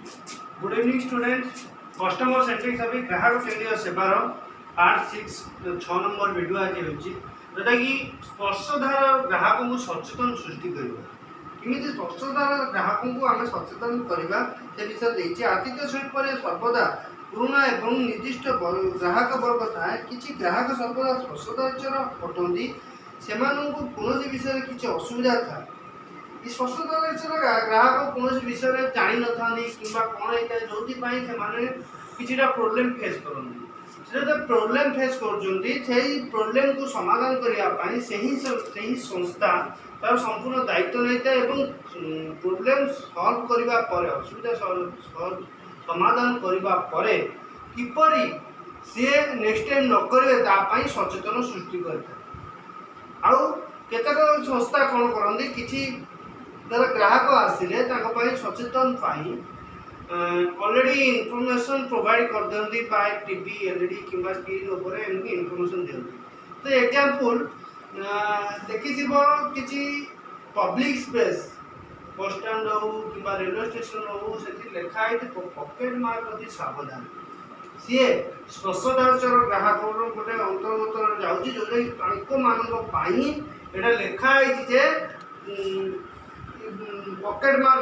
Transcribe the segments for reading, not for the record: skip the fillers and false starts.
Good evening students. Customer centric service ग्राहक केंद्रीय सेवार पार्ट 6 6 नंबर वीडियो आज होची जोटा कि स्पर्शधार ग्राहक को सचेतन सृष्टि करमी स्पर्शधार ग्राहक को आम सचेतन करवा से विषय देती आतिथ्य शिल्प सर्वदा पुराणा एवं निर्दिष्ट ग्राहक वर्ग थाए कि ग्राहक सर्वदा स्पर्शधार अटंती से कौन विषय किसी असुविधा था स्पर्शधार ग्राहक कौन विषय जानी न था कि कौन होता है जो कि प्रोब्लेम फेस करते प्रोब्लेम फेस कर को समाधान करने से संस्था तार संपूर्ण दायित्व नहीं था प्रोब्लेम सॉल्व करने पर असुविधा समाधान करने किपरि सी नेक्स्ट टाइम न करे सचेतन सृष्टि करता आउ केतक संस्था कौन करती किसी ग्राहक आसिले सचेतन ऑलरेडी इनफॉरमेशन प्रोवाइड कर दिखती बाय टीवी एलईडी कि स्क्रीन उपर एमती इनफॉरमेशन दिखती तो एग्जांपल देखी किसी पब्लिक स्पेस बस स्टैंड हो कि रेलवे स्टेशन हो से लिखाई पॉकेट मार प्रति सावधान सी स्पर्शधार ग्राहक गोटे अंतर्गत जाऊँगी जो लिखाई जे पॉकेट मार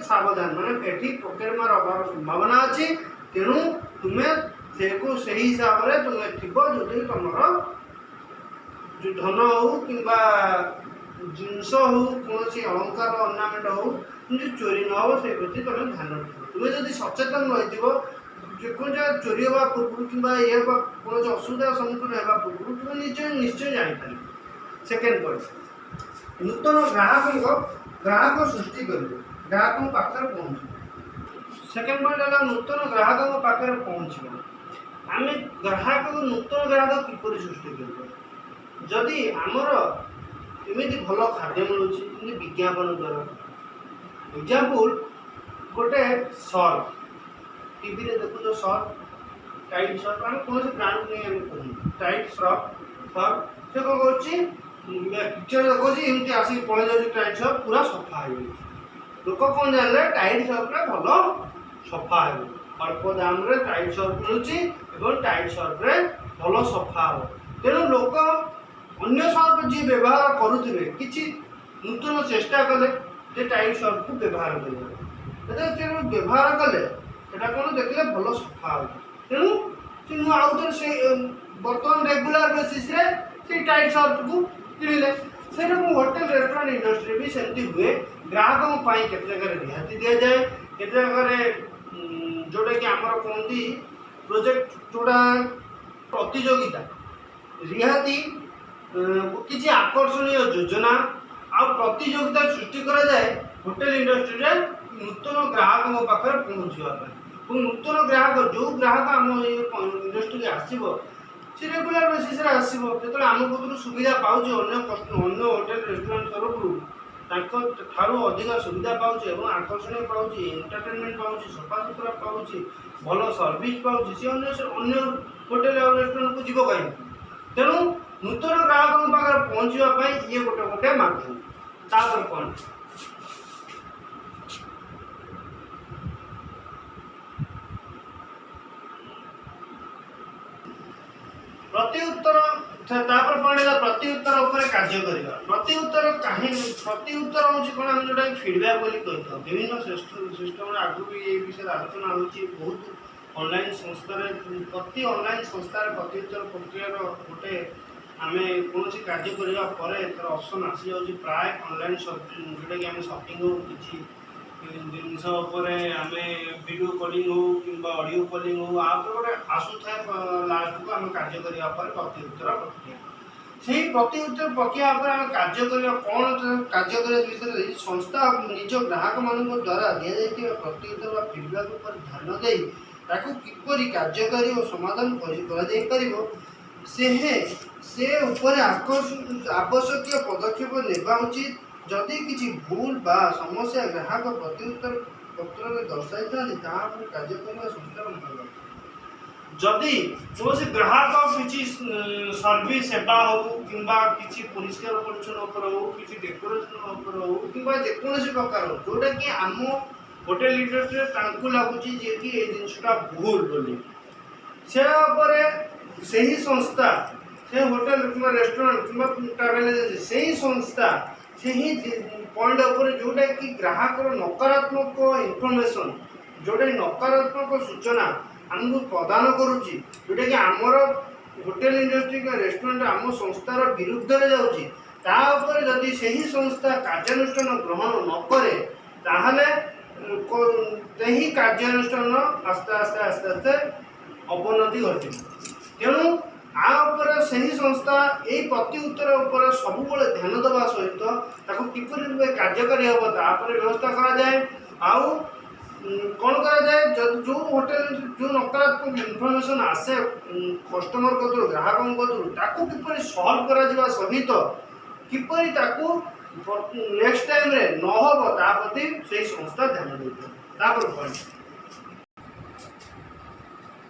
सावधान माने एठी पॉकेट मार अभाव संभावना अच्छी तेणु तुम्हें से हिसाब से तुम्हें थी जो तुम जो धन हो कि जिनस हो कौन अलंकार अर्णामेंट हो चोरी न हो से प्रति तुम ध्यान रख तुम्हें जब सचेतन रही चोरी हवा पूर्व कि ये कौन असुविधार सम्मुखीन होगा पूर्व तुम निश्चय जापर सेकेंड पॉइंट नूतन ग्राहक सृष्टि कर ग्राहक पाखे पहुँच सेकेंड पॉइंट है नूतन ग्राहक पाखे पहुँच आम ग्राहक नूतन ग्राहक किपर सृष्टि कर जदि आमर एमती भल खाद्य मिलूँ विज्ञापन द्वारा एग्जांपल गोटे सर्फ टीवी देखुच सर्फ टाइट सर्फ आम कौन ब्रांड नहीं आम कहूँ टाइट सर्फ सर्फ से कौन कर पिक्चर देखा एमती आसिक पड़े जाए टाइट सर्फ पूरा सफा हो लोक कौन जानले टाइट सर्फ भल सफा हो अल्प दाम रे टाइट सर्फ मिलूँ टाइट सर्फ भल सफा हो तेणु लोक अन्य सर्फ जी व्यवहार करुवे कि नूतन चेष्टा कले टाइट सर्फ को व्यवहार कर व्यवहार कले कौन देखले भल सफा हो तेणु आउे से बर्तमान रेगुलर बेसिस से टाइट सर्फ को किणिले से होटेल रेस्टोरेंट इंडस्ट्री भी सेमती हुए ग्राहक केते जगह रिहाती दि जाए केते जगह जोटा कि आमर कहती प्रोजेक्ट जोड़ा प्रतियोगिता रिहाती किसी आकर्षणीय योजना आ प्रतियोगिता सृष्टि करा जाए होटेल इंडस्ट्री रे नूतन ग्राहक पाखे पहुँचापी नूतन ग्राहक जो ग्राहक आम इंडस्ट्री आसो सी रेगुलर बेसिस आसो जो आम कतु सुविधा पाँच अन्य होटेल रेस्टोरेंट तरफ ठारू अधिक सुविधा पाँच आकर्षणीय पाँच एंटरटेनमेंट पाँच सफा सुतरा पाँच भल सर्विस पाँच सी अन्य होटेल और रेस्टोरेंट को जीव कहीं तेणु नूतन ग्राहक पाखे पहुँचापी ये गोटे गोटे माध्यम तापर कौन प्रत्युत्तर प्रत्युत्तर उपर कार्य करवा प्रत्युत्तर कहीं प्रत्युत्तर हूँ कौन आम जोटा फीडबैक बोली कही विभिन्न सिस्टम आगु भी ये विषय आलोचना होची बहुत ऑनलाइन संस्था प्रति ऑनलाइन संस्था प्रत्युत्तर प्रक्रिया गोटे आम कौन कार्य करने पर ऑप्शन आसी जाऊँगी प्राय ऑनलाइन जोटा कि आम शॉपिंग हो किसी जिनस आम वीडियो कॉलिंग हो कि ऑडियो कॉलिंग हो आप गोटे आसूए लास्ट को आम कार्य करने प्रत्युत्तर प्रक्रिया से प्रत्युत्तर प्रक्रिया आम कार्य करने कौन कार्य करने विषय संस्था निज ग्राहक मान द्वारा दि जाइए प्रत्युत्तर फीडबैक पर ध्यान दे किपरि कार्यकारी और समाधान से आवश्यक पदक्षेप नेबा उचित जदि किसी भूल बा समस्या ग्राहक प्रत्युत्तर पत्र में दर्शाई था कार्य करने संस्थार भल जदि कौन ग्राहक किसी सर्विस सेवा हो कि किसी परिष्कार परिच्छन्न हो कि डेकोरेशन हो कि जेकोसी प्रकार हो जोटा कि आम होटेल इंडस्ट्री तांकु लागुची जे कि ए जिनसटा भूल बोली से ऊपर से ही संस्था से होटेल किंवा रेस्टोरेंट किंवा ट्रैवल एजेंसी से ही संस्था से ही पॉइंट ऊपर जोटा कि ग्राहक नकारात्मक इनफॉरमेशन जोटा नकारात्मक सूचना आमको प्रदान करुच्ची जोटा कि आमर होटेल इंडस्ट्री का रेस्टोरेंट आम संस्थार विरुद्ध रे जाउची तापर जदि सही संस्था कार्यानुष्ठान ग्रहण न करे ताहले तेही कार्यानुष्ठान आस्ते आस्ते आस्ते आस्ते अवनति घटे तेणु आपर सही संस्था यही प्रति उत्तर उपर सब ध्यान देवा सहित ताको किपरि रूपे कार्यकारी हम तापर व्यवस्था करा जाए आउ कौन करा जाए जो होटेल जो नकारात्मक इनफॉरमेशन आसे कस्टमर को ग्राहक को किपरि सॉल्व करा जिवा सहित किपरि ताको नेक्स्ट टाइम रे न हो ता प्रति सही संस्था ध्यान देते तापर पॉइंट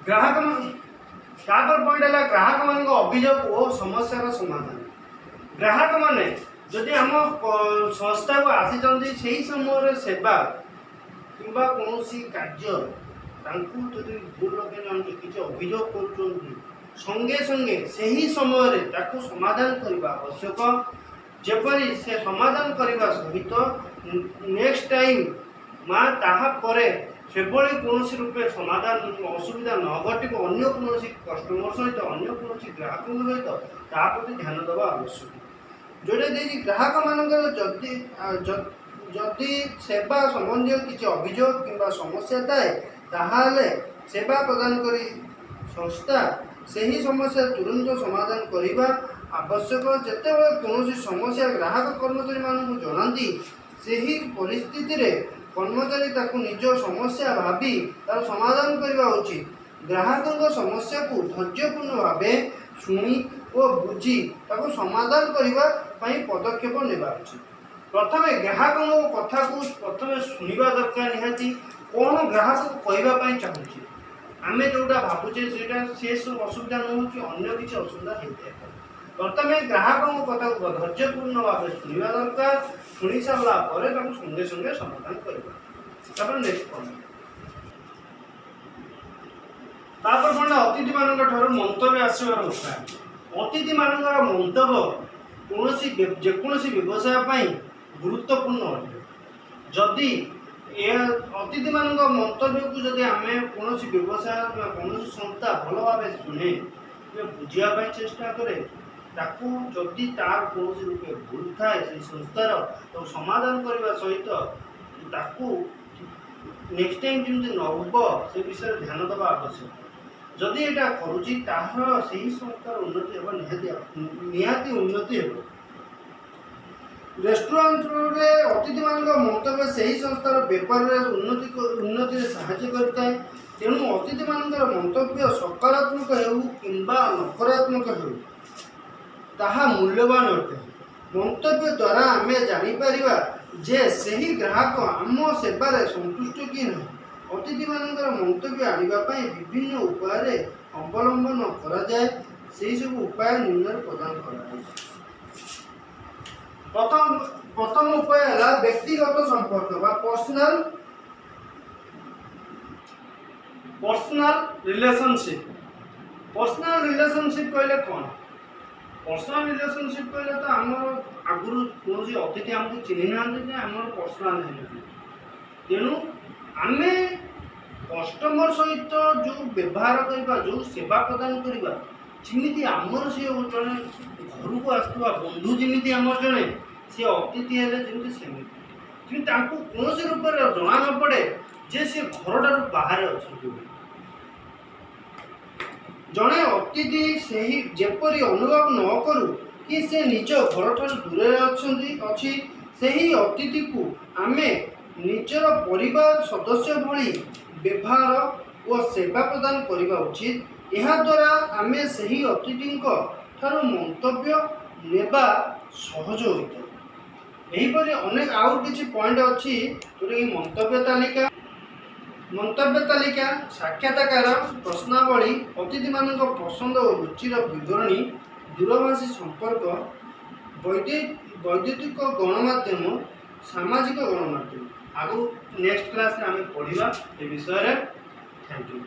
ग्राहक तापर पॉइंट है ग्राहक मान अभियोग और समस्या समाधान ग्राहक माने जदि आम संस्था को आसी से समय सेवा किंबा कौन कार्य जदि भूल लगे किसी अभियोग कर संगे संगे सही समय ताकू समाधान करने आवश्यक जेपरी से समाधान करने सहित नेक्स्ट टाइम माँ तापर से कौन रूपे समाधान असुविधा न घटक अन्य कौन कस्टमर सहित अन्य कौन ग्राहक सहित ताप्रति ध्यान देवा आवश्यक जोटा देखिए ग्राहक मान जदि सेवा संबंधी किसी अभियोग किंबा समस्या थाए ताहले सेवा प्रदान करी संस्था सही समस्या तुरंत समाधान करने आवश्यक जिते कौन समस्या ग्राहक कर्मचारी मानक जनाती सही परिस्थिति रे कर्मचारी ताकू निज समस्या भावी तार समाधान करने उचित ग्राहकों समस्या को धैर्यपूर्ण भाव शुणी और बुझी ताकू समाधान करने पदक्षेप नेबा उचित प्रथम ग्राहकों कथा को प्रथम शुणा दरकार निहाती कौन ग्राहक को कहवाई चाहूँगी आम जोटा भावुचे से सब असुविधा न हो अन्य किसी असुविधा होता है प्रथम ग्राहकों कथा को धैर्यपूर्ण भाव शुणा दरकार शुणी सारापर संगे संगे समाधान करवा नेक्स्ट पॉइंट तापर पड़े अतिथि मान मंतव्य आसबार उपाय अतिथि मान मंतव्य कौन जेकोसी व्यवसाय गुरुत्वपूर्ण अटे जदि अतिथि मान मंतव्य को जदि आम कौन व्यवसाय कौन संस्था भल भाव शुणे बुझापी चेष्टा करे ताकू जदि तार कौन रूपे भूल थाए से संस्थार तो समाधान करने सहित ताकू नेक्स्ट टाइम जमी न हो से विषय ध्यान देवा आवश्यक जदि यहाँ करुच्ची तार से ही संस्थार उन्नति हम निहाती उन्नति हो रेस्टोरेंट रे अतिथि मान मंतव्य से ही संस्थार बेपार उन्नति साहाय्य करता है तेणु अतिथि मान मंतव्य सकारात्मक हो कि नकारात्मक हो ताहा मूल्यवान अटे मंतव्य द्वारा आम जापर जे सही ग्राहक आम सेवार संतुष्ट कि ना अतिथि मान मंतव्य आने विभिन्न उपाय अवलंबन कराए से सब उपाय निम्न प्रदान कर प्रथम उपाय है व्यक्तिगत संपर्क बा पर्सनल रिलेशनशिप कहले कौन पर्सनल रिलेशनशिप कहले तो आम आगुरी कौन अतिथि आमको चिन्ह ना आम पर्सनल है तेणु आम कस्टमर सहित जो व्यवहार करवा जो सेवा प्रदान करवा जमी आमर सी जड़े घर को आसुवा बंधु जमी आमर जड़े सी अतिथि है जमी सेमती कौन रूप जना न पड़े जे सी घर ठार बाहर अच्छा जड़े अतिथि से जेपरी अनुभव न करू कि से निज घर ठार दूर अच्छी से ही अतिथि को आमे निजर परिवार सदस्य भली व्यवहार और सेवा प्रदान करने उचित यह द्वारा आम से ही अतिथि ठार मंतव्य नेबा सहज होता यहीपरि अनेक आउ किसी पॉइंट अच्छी जोटा कि मंतव्य तालिका साक्षात्कार प्रश्नावली अतिथि मान पसंद और रुचिर विवरणी दूरभाषी संपर्क वैद्युतिक गणमाध्यम सामाजिक गणमाध्यम आगु नेक्स्ट क्लास रे आमे पढ़िबा ए विषय रे। Thank you.